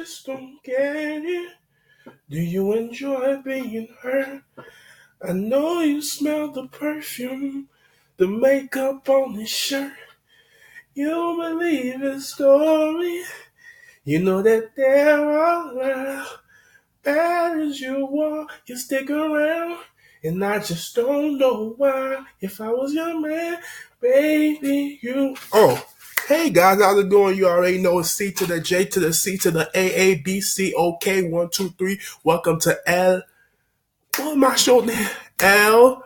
just don't get it. Do you enjoy being hurt? I know you smell the perfume, the makeup on his shirt. You believe his story. You know that they're all around. Bad as you are, you stick around. And I just don't know why. If I was your man, baby, you. Oh, hey guys, how's it going? You already know it's C to the J to the C to the A, B, C, OK, 1, 2, 3. Welcome to L. What am I showing name? L.S.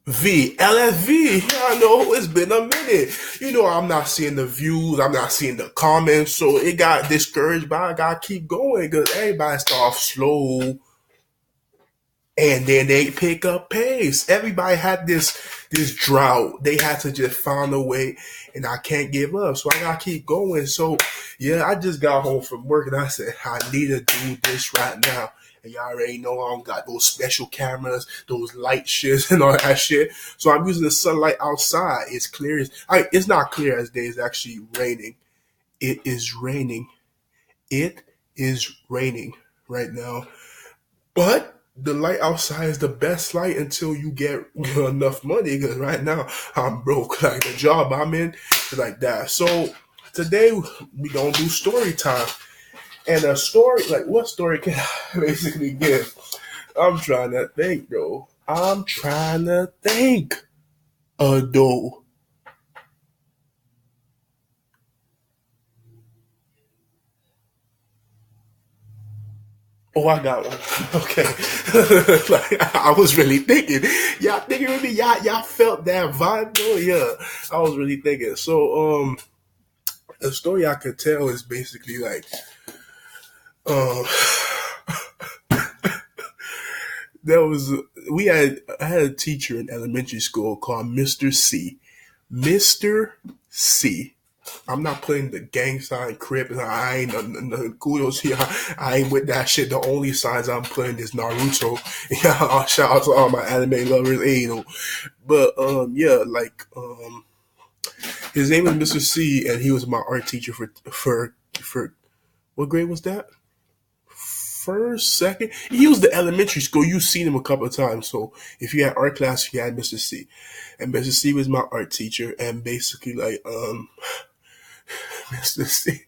L.S.V. Yeah, I know it's been a minute. I'm not seeing the views, I'm not seeing the comments, so it got discouraged. But I gotta keep going because everybody start off slow, and then they pick up pace. Everybody had this drought. They had to just find a way, and I can't give up. So I gotta keep going. So yeah, I just got home from work and I said I need to do this right now. And y'all already know I don't got those special cameras, those light shits and all that shit. So I'm using the sunlight outside. It's clear. It's not clear as day. It's actually raining. It is raining. It is raining right now. But the light outside is the best light until you get enough money. Because right now I'm broke. Like the job I'm in is like that. So today we gonna do story time. And a story, like what story can I basically give? I'm trying to think, bro. I'm trying to think. Though. Oh, I got one. Okay. Like, I was really thinking. Y'all thinking with me? Y'all felt that vibe though? Yeah. I was really thinking. So, the story I could tell is basically like, um, there was, I had a teacher in elementary school called Mr. C. Mr. C. I'm not putting the gang sign crib. I ain't no kudos here. I ain't with that shit. The only signs I'm putting is Naruto. Yeah, shout out to all my anime lovers. But yeah, like his name was Mr. C, and he was my art teacher for what grade was that? First, second. He was the elementary school. You've seen him a couple of times. So if you had art class, you had Mr. C, and Mr. C was my art teacher, and basically like Mr. C.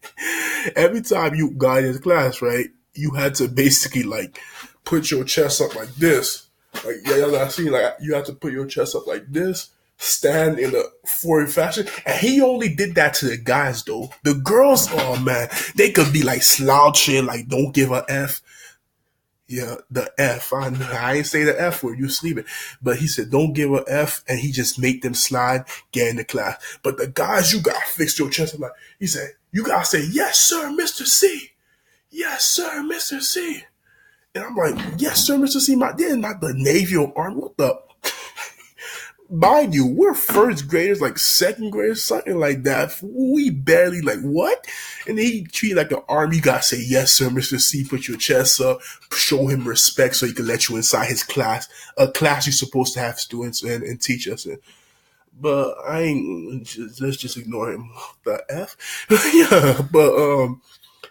Every time you got in class, right, you had to basically like put your chest up like this. Like y'all not see, like you have to put your chest up like this, stand in a forward fashion. And he only did that to the guys though. The girls, oh man, they could be like slouching, like don't give a F. Yeah, the F. I ain't say the F word. You sleeping. But he said, don't give a F. And he just make them slide, get in the class. But the guys, you got to fix your chest. I'm like, he said, you got to say, yes, sir, Mr. C. Yes, sir, Mr. C. And I'm like, yes, sir, Mr. C. This is not the Navy or Army. What the? Mind you, we're first graders, like second graders, something like that. We barely like what? And he treat like an army. You gotta say yes, sir, Mr. C. Put your chest up, show him respect, so he can let you inside his class. A class you're supposed to have students and teach us in. But I ain't. Let's just ignore him. The F, yeah. But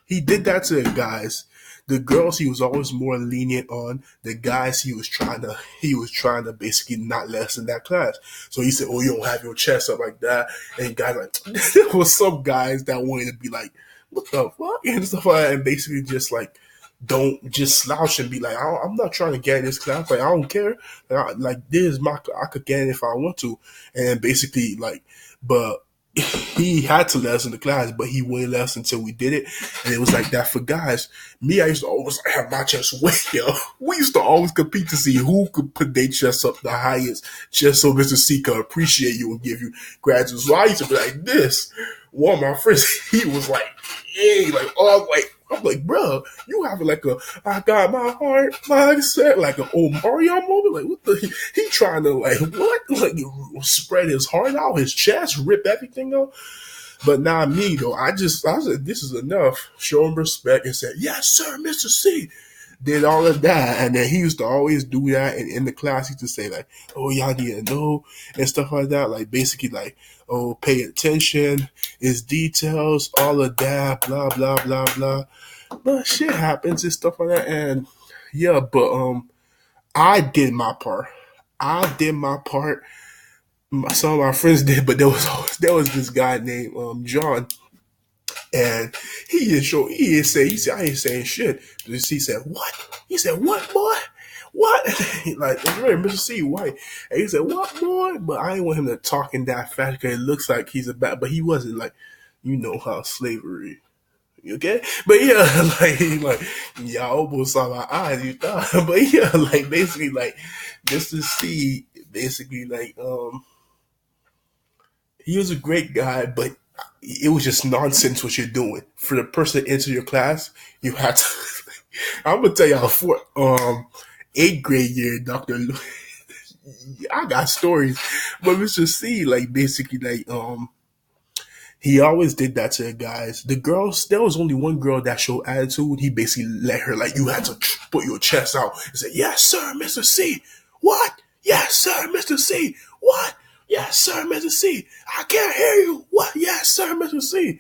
he did that to the guys. The girls he was always more lenient on. The guys he was trying to basically not lessen that class. So he said, "Oh, you don't have your chest up like that." And guys like there was some guys that wanted to be like, "What the fuck?" and stuff like that, and basically just like don't just slouch and be like, I'm not trying to get in this class. Like I don't care. Like this is my I could get in if I want to, and basically like, but he had to let us in the class, but he wouldn't let us until we did it. And it was like that for guys. Me, I used to always have my chest way up. We used to always compete to see who could put their chest up the highest, just so Mr. C could appreciate you and give you gratitude. So I used to be like this. One of my friends, he was like, hey, like, oh, like, I'm like, bro, you having like a, I got my heart mindset, like an old Mario moment. Like, what the, he trying to like, what? Like, spread his heart out, his chest, rip everything out. But not me, though. I said, this is enough. Show him respect and said, yes, sir, Mr. C. did all of that, and then he used to always do that. And in the class, he used to say like, "Oh, y'all need to know," and stuff like that. Like basically, like, "Oh, pay attention, it's details, all of that, blah blah blah blah." But shit happens and stuff like that, and yeah, but I did my part. I did my part. Some of my friends did, but there was this guy named John, and he didn't show. He said I ain't saying shit. He said what? He said what, boy? What? Like it's really Mr. C white, and he said what, boy? But I didn't want him to talk in that fashion because it looks like he's a bad. But he wasn't like, you know how slavery. Okay, but yeah, like y'all almost saw my eyes, you thought, but yeah, like basically, like Mr. C, basically, like he was a great guy, but it was just nonsense what you're doing. For the person to enter your class, you had to. I'm gonna tell y'all for eighth grade year, Doctor. I got stories, but Mr. C, like basically, like he always did that to the guys. The girls, there was only one girl that showed attitude. He basically let her, like, you had to put your chest out and say, "Yes, sir, Mr. C." What? "Yes, sir, Mr. C." What? "Yes, sir, Mr. C." "I can't hear you." What? "Yes, sir, Mr. C."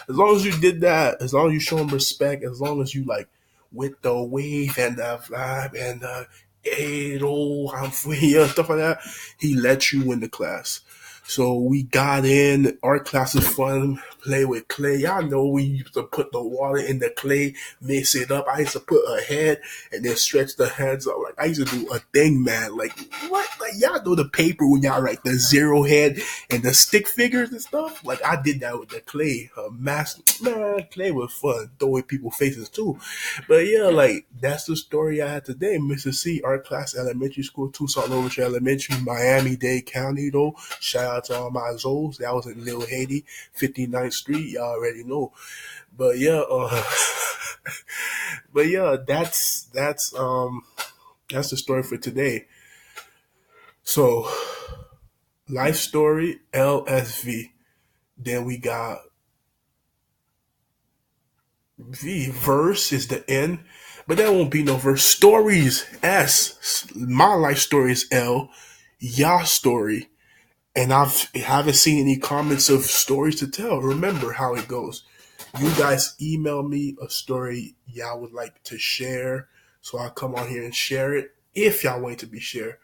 As long as you did that, as long as you show him respect, as long as you, like, with the wave and the vibe and the, "Hey, oh, I'm free," stuff like that, he let you win the class. So we got in. Art class is fun. Play with clay. Y'all know we used to put the water in the clay, mix it up. I used to put a head and then stretch the heads up. Like I used to do a thing, man. Like what? Like y'all know the paper when y'all write the zero head and the stick figures and stuff. Like I did that with the clay. Man, clay was fun. Throwing people's faces too. But yeah, like that's the story I had today. Mr. C, art class, elementary school, Tucson Overture Elementary, Miami-Dade County though. Shout out to all my Zoes. That was in Little Haiti, 59th Street. Y'all already know. But yeah, but yeah, that's the story for today. So life story, L.S.V. Then we got V. Verse is the N, but that won't be no verse. Stories, S. My life story is L. Y'all story. And haven't seen any comments of stories to tell. Remember how it goes. You guys email me a story y'all would like to share, so I'll come on here and share it if y'all want it to be shared.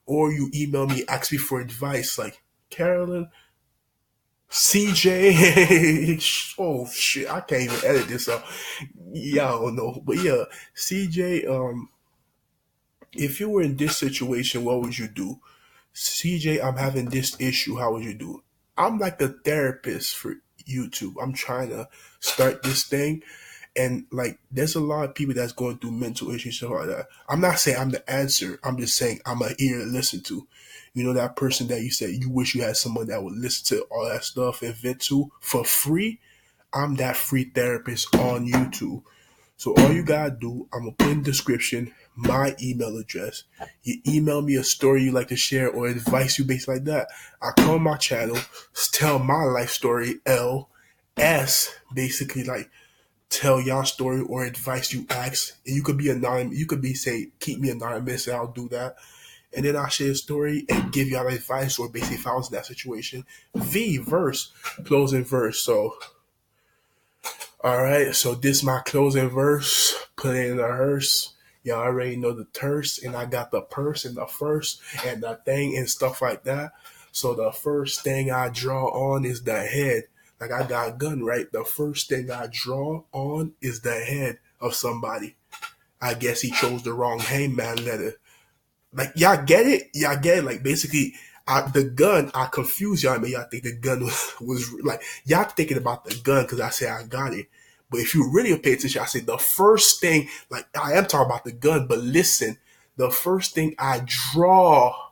Or you email me, ask me for advice, like Carolyn, C.J. Oh shit, I can't even edit this out. Y'all don't know, but yeah, C.J. If you were in this situation, what would you do? CJ, I'm having this issue. How would you do it? I'm like a therapist for YouTube. I'm trying to start this thing. And like, there's a lot of people that's going through mental issues, stuff like that. I'm not saying I'm the answer. I'm just saying I'm an ear to listen to. You know, that person that you said you wish you had someone that would listen to all that stuff and vent to for free. I'm that free therapist on YouTube. So all you gotta do, I'm gonna put in the description my email address. You email me a story you like to share or advice you based like that. I come on my channel, tell my life story, L S, basically like tell your story or advice you ask. And you could be anonymous. You could be say keep me anonymous, and I'll do that. And then I'll share a story and give y'all advice, or basically if I was in that situation. V verse, closing verse. So all right, so this my closing verse. Put it in the hearse. Y'all already know the terse, and I got the purse and the first and the thing and stuff like that. So the first thing I draw on is the head. Like I got a gun, right? The first thing I draw on is the head of somebody. I guess he chose the wrong hangman letter. Like y'all get it? Y'all get it? Like basically, the gun. I confused y'all. Made y'all think the gun was like y'all thinking about the gun because I said I got it. But if you really pay attention, I said the first thing. Like I am talking about the gun, but listen, the first thing I draw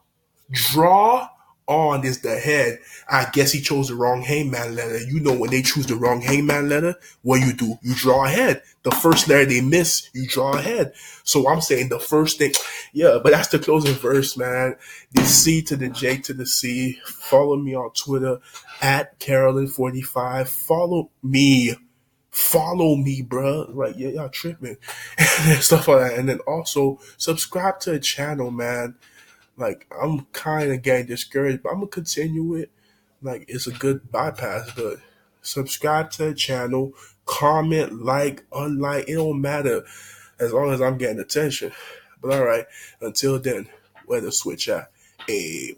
on is the head. I guess he chose the wrong hangman letter. You know when they choose the wrong hangman letter, what you do? You draw a head. The first letter they miss, you draw a head. So I'm saying the first thing, yeah, but that's the closing verse, man. The C to the J to the C. Follow me on Twitter at Carolyn45. Follow me. follow me, bruh. Like, yeah, y'all tripping and stuff like that. And then also subscribe to the channel, man. Like, I'm kind of getting discouraged, but I'm gonna continue it. Like, it's a good bypass, but subscribe to the channel, comment, like, unlike, it don't matter as long as I'm getting attention. But all right, until then, where the switch at? Hey.